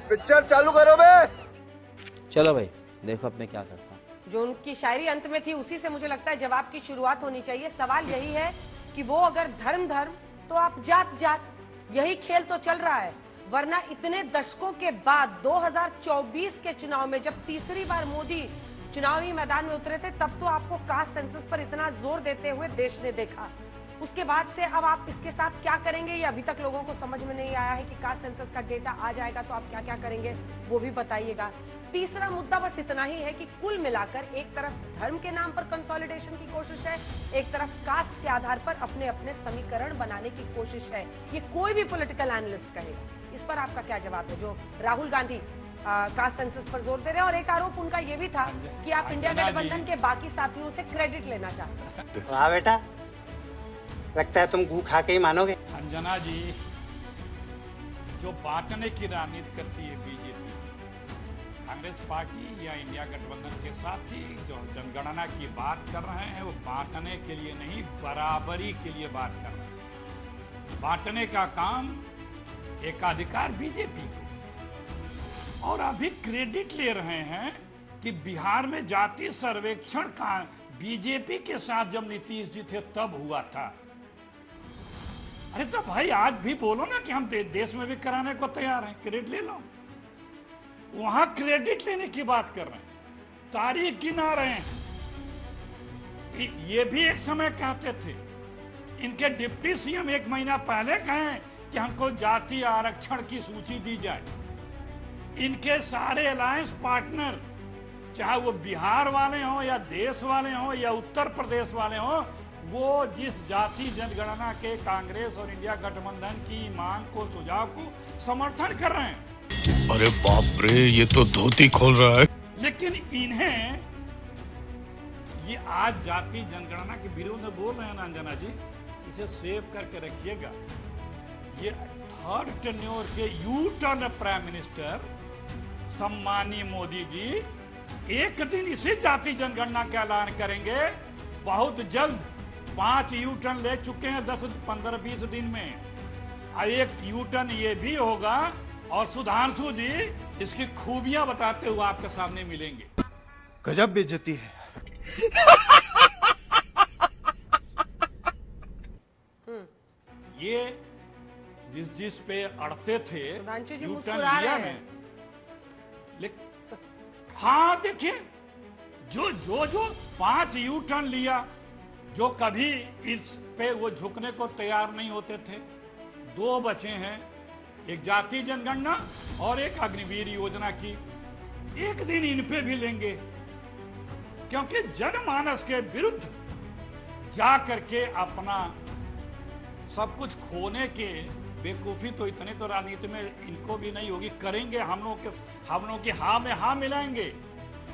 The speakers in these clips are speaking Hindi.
पिक्चर चालू करो बे। चलो भाई देखो अब मैं क्या करता हूँ। जो उनकी शायरी अंत में थी उसी से मुझे लगता है जवाब की शुरुआत होनी चाहिए। सवाल यही है कि वो अगर धर्म धर्म तो आप जात जात, यही खेल तो चल रहा है। वरना इतने दशकों के बाद 2024 के चुनाव में जब तीसरी बार मोदी चुनावी मैदान में उतरे थे तब तो आपको कास्ट सेंसस पर इतना जोर देते हुए देश ने देखा। उसके बाद से अब आप इसके साथ क्या करेंगे ये अभी तक लोगों को समझ में नहीं आया है कि कास्ट सेंसस का डेटा आ जाएगा तो आप क्या क्या करेंगे वो भी बताइएगा। तीसरा मुद्दा बस इतना ही है कि कुल मिलाकर एक तरफ धर्म के नाम पर कंसोलिडेशन की कोशिश है, एक तरफ कास्ट के आधार पर अपने अपने समीकरण बनाने की कोशिश है। ये कोई भी पॉलिटिकल एनालिस्ट कहेगा। इस पर आपका क्या जवाब है? जो राहुल गांधी कास्ट सेंसस पर जोर दे रहे हैं और एक आरोप उनका ये भी था कि आप इंडिया गठबंधन के बाकी साथियों से क्रेडिट लेना चाहते हैं। वाह बेटा, लगता है तुम घू खा के ही मानोगे। अंजना जी, जो बांटने की राजनीति करती है बीजेपी, कांग्रेस पार्टी या इंडिया गठबंधन के साथी जो जनगणना की बात कर रहे हैं वो बांटने के लिए नहीं, बराबरी के लिए बात कर रहे हैं। बांटने का काम एकाधिकार बीजेपी को, और अभी क्रेडिट ले रहे हैं कि बिहार में जातीय सर्वेक्षण का बीजेपी के साथ जब नीतीश जी थे तब हुआ था। अरे तो भाई आज भी बोलो ना कि हम देश में भी कराने को तैयार हैं, क्रेडिट ले लो। वहां क्रेडिट लेने की बात कर रहे हैं, तारीख गिना रहे हैं। ये भी एक समय कहते थे, इनके डिप्टी सीएम एक महीना पहले कहें कि हमको जातीय आरक्षण की सूची दी जाए। इनके सारे अलायंस पार्टनर, चाहे वो बिहार वाले हों या देश वाले हों या उत्तर प्रदेश वाले हों, वो जिस जाति जनगणना के कांग्रेस और इंडिया गठबंधन की मांग को, सुझाव को समर्थन कर रहे हैं। अरे बाप रे, ये तो धोती खोल रहा है। लेकिन इन्हें ये आज जाति जनगणना के विरोध में बोल रहे हैं ना अंजना जी, इसे सेव करके रखिएगा। ये थर्ड टेन्योर के यू टर्न प्राइम मिनिस्टर सम्मानीय मोदी जी एक दिन इसी जाति जनगणना का ऐलान करेंगे। बहुत जल्द 5 यू टर्न ले चुके हैं 10, 15, 20 दिन में, और एक यू टर्न ये भी होगा। और सुधांशु जी इसकी खूबियां बताते हुए आपके सामने मिलेंगे। गजब बेइज्जती है। ये जिस पे अड़ते थे सुधांशु जी यू टर्न मुस्कुरा लिया रहे हैं। हाँ देखिए, जो 5 यू टर्न लिया, जो कभी इस पे वो झुकने को तैयार नहीं होते थे। 2 बचे हैं, एक जाति जनगणना और एक अग्निवीर योजना की। एक दिन इन पे भी लेंगे, क्योंकि जनमानस के विरुद्ध जा करके अपना सब कुछ खोने के बेवकूफी तो इतने तो राजनीति में इनको भी नहीं होगी। करेंगे हम लोग की हाँ में हाँ मिलाएंगे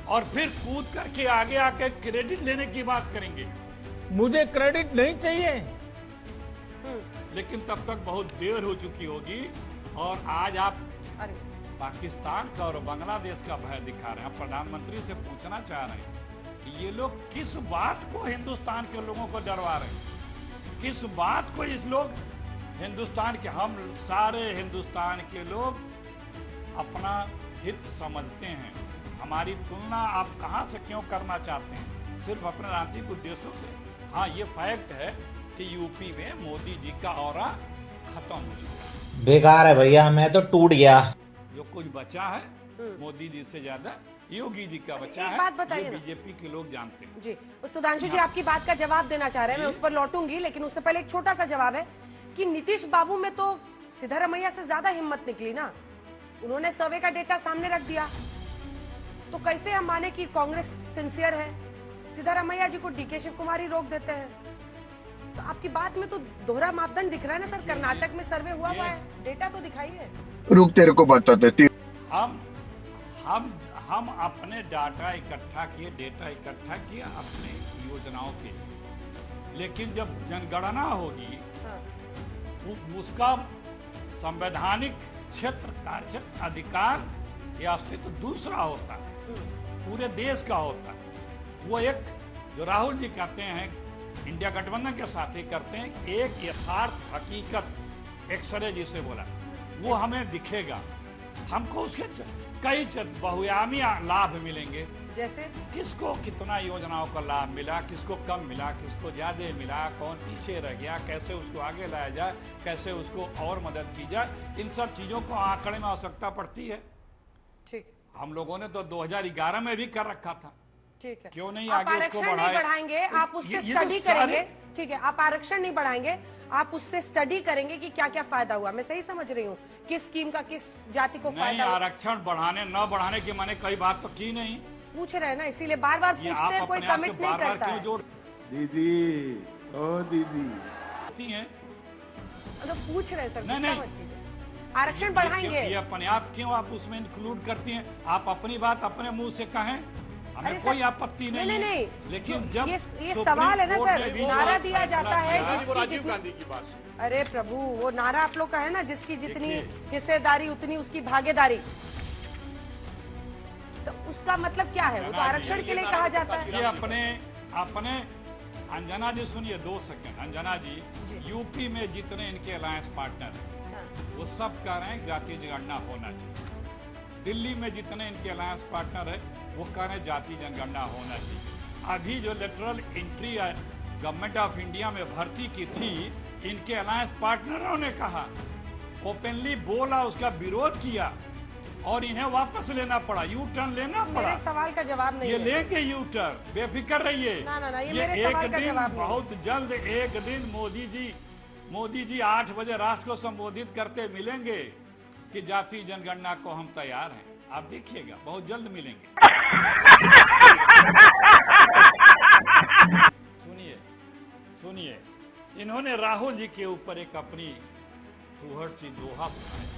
और फिर कूद करके आगे आकर क्रेडिट लेने की बात करेंगे। मुझे क्रेडिट नहीं चाहिए। लेकिन तब तक बहुत देर हो चुकी होगी। और आज आप पाकिस्तान का और बांग्लादेश का भय दिखा रहे हैं। प्रधानमंत्री से पूछना चाह रहे हैं कि ये लोग किस बात को हिंदुस्तान के लोगों को डरवा रहे हैं, किस बात को इस लोग हिंदुस्तान के, हम सारे हिंदुस्तान के लोग अपना हित समझते हैं। हमारी तुलना आप कहां से क्यों करना चाहते हैं? सिर्फ अपने राजनीतिक उद्देश्यों से। हाँ, ये फैक्ट है कि यूपी में मोदी जी का ऑरा खत्म हो चुका है। बेकार है भैया, मैं तो टूट गया। जो कुछ बचा है मोदी जी से ज्यादा योगी जी का बचा एक है। बात बताइए ये ना। बीजेपी के लोग जानते हैं। जी, सुधांशु जी आपकी बात का जवाब देना चाह रहे हैं, मैं उस पर लौटूंगी, लेकिन उससे पहले एक छोटा सा जवाब है कि नीतीश बाबू में तो सिद्धारमैया से ज्यादा हिम्मत निकली ना। उन्होंने सर्वे का डेटा सामने रख दिया, तो कैसे हम माने कि कांग्रेस सिंसियर है? सिद्धारमैया जी को डीके शिव कुमार ही रोक देते हैं। तो आपकी बात में तो दोहरा मापदंड दिख रहा है ना सर। कर्नाटक में सर्वे हुआ है, डेटा तो दिखाइए। रुक, तेरे को बता देती। हम अपने डेटा इकट्ठा किए अपने योजनाओं के, लेकिन जब जनगणना होगी उसका संवैधानिक क्षेत्र, कार्यक्षेत्र, अधिकार या अस्तित्व दूसरा होता है, पूरे देश का होता है। वो एक जो राहुल जी कहते हैं, इंडिया गठबंधन के साथ ही करते हैं, एक यथार्थ हकीकत एक्सरे जिसे बोला वो हमें दिखेगा। हमको उसके कई बहुआयामी लाभ मिलेंगे। जैसे किसको कितना योजनाओं का लाभ मिला, किसको कम मिला, किसको ज्यादा मिला, कौन पीछे रह गया, कैसे उसको आगे लाया जाए, कैसे उसको और मदद की जाए, इन सब चीजों को आंकड़े में आवश्यकता पड़ती है। ठीक, हम लोगों ने तो 2011 में भी कर रखा था। ठीक है। क्यों नहीं आप आगे उसको आरक्षण नहीं बढ़ाए? बढ़ाएंगे, आप उससे ये तो स्टडी सारे- करेंगे। ठीक है, आप आरक्षण नहीं बढ़ाएंगे, आप उससे स्टडी करेंगे कि क्या क्या फायदा हुआ। मैं सही समझ रही हूँ? किस स्कीम का किस जाति को नहीं, फायदा हुआ? आरक्षण बढ़ाने न बढ़ाने की मैंने कई बात तो की नहीं। पूछ रहे हैं ना, इसीलिए बार बार ये पूछते हैं, आप कोई अपने आप से कमिट नहीं बार-बार करता क्यों है। जोड़ती हैं? मतलब पूछ रहे हैं सर, नहीं, गुस्सा नहीं। मत कीजिए। आरक्षण बढ़ाएंगे। ये अपने आप क्यों आप उसमें इंक्लूड करती हैं? आप अपनी बात अपने मुंह से कहें, हमें अरे कोई सर, आपत्ति नहीं नहीं, है। नहीं। लेकिन जो जब ये सुप्रीम सवाल है ना कोर्ट सर, ने भी नारा जो दिया जाता है फैसला जिसकी किया, जितनी- गांधी की बात है। अरे प्रभु, वो नारा आप लोग का है ना, जिसकी जितनी हिस्सेदारी उतनी उसकी भागीदारी। तो उसका मतलब क्या है? वो तो आरक्षण के लिए कहा जाता है। ये अपने अंजना जी सुनिए 2 सेकंड। अंजना जी, यूपी में जितने इनके अलायंस पार्टनर हैं हाँ। वो सब कह रहे हैं जाति जनगणना होना चाहिए। दिल्ली में जितने इनके अलायंस पार्टनर है वो कह रहे हैं जाति जनगणना होना चाहिए। अभी जो lateral entry government of India में भर्ती की थी, इनके अलायंस पार्टनरों ने कहा, ओपनली बोला, उसका विरोध किया और इन्हें वापस लेना पड़ा, यू टर्न लेना पड़ा। मेरे सवाल का जवाब नहीं ये है। लेंगे यू टर्न, बेफिक्र रहिए। ना, ना, ना, ये मेरे सवाल का जवाब नहीं है। बहुत जल्द एक दिन मोदी जी 8 बजे राष्ट्र को संबोधित करते मिलेंगे कि जाति जनगणना को हम तैयार हैं। आप देखिएगा, बहुत जल्द मिलेंगे। सुनिए, इन्होंने राहुल जी के ऊपर एक अपनी फूहड़ सी दोहा सुनाई।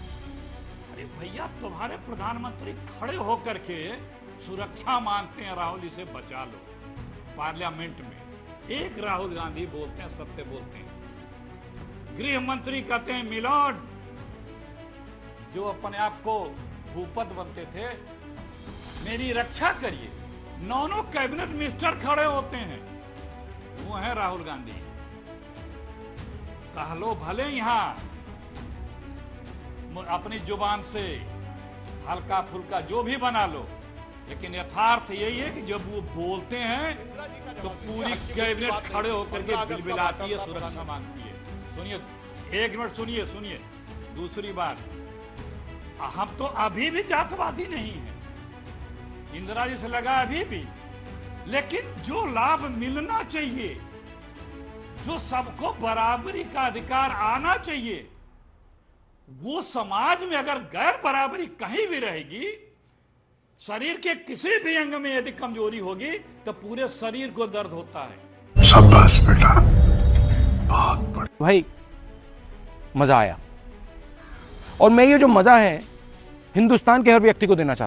अरे भैया, तुम्हारे प्रधानमंत्री खड़े होकर के सुरक्षा मांगते हैं, राहुल जी से बचा लो। पार्लियामेंट में एक राहुल गांधी बोलते हैं, सत्य बोलते हैं। गृह मंत्री कहते हैं, मिलोड, जो अपने आप को भूपत बनते थे, मेरी रक्षा करिए। 9 कैबिनेट मिनिस्टर खड़े होते हैं, वो है राहुल गांधी। कह लो भले यहां अपनी जुबान से हल्का फुल्का जो भी बना लो, लेकिन यथार्थ यही है कि जब वो बोलते हैं तो पूरी कैबिनेट खड़े होकर के बिलबिलाती है, सुरक्षा मांगती है। सुनिए, 1 मिनट सुनिए। दूसरी बात, हम तो अभी भी जातवादी नहीं है, इंदिरा जी से लगा अभी भी, लेकिन जो लाभ मिलना चाहिए, जो सबको बराबरी का अधिकार आना चाहिए, वो समाज में अगर गैर बराबरी कहीं भी रहेगी, शरीर के किसी भी अंग में यदि कमजोरी होगी तो पूरे शरीर को दर्द होता है। शाबाश बेटा, बहुत बढ़िया। भाई मजा आया, और मैं ये जो मजा है हिंदुस्तान के हर व्यक्ति को देना चाहता हूं।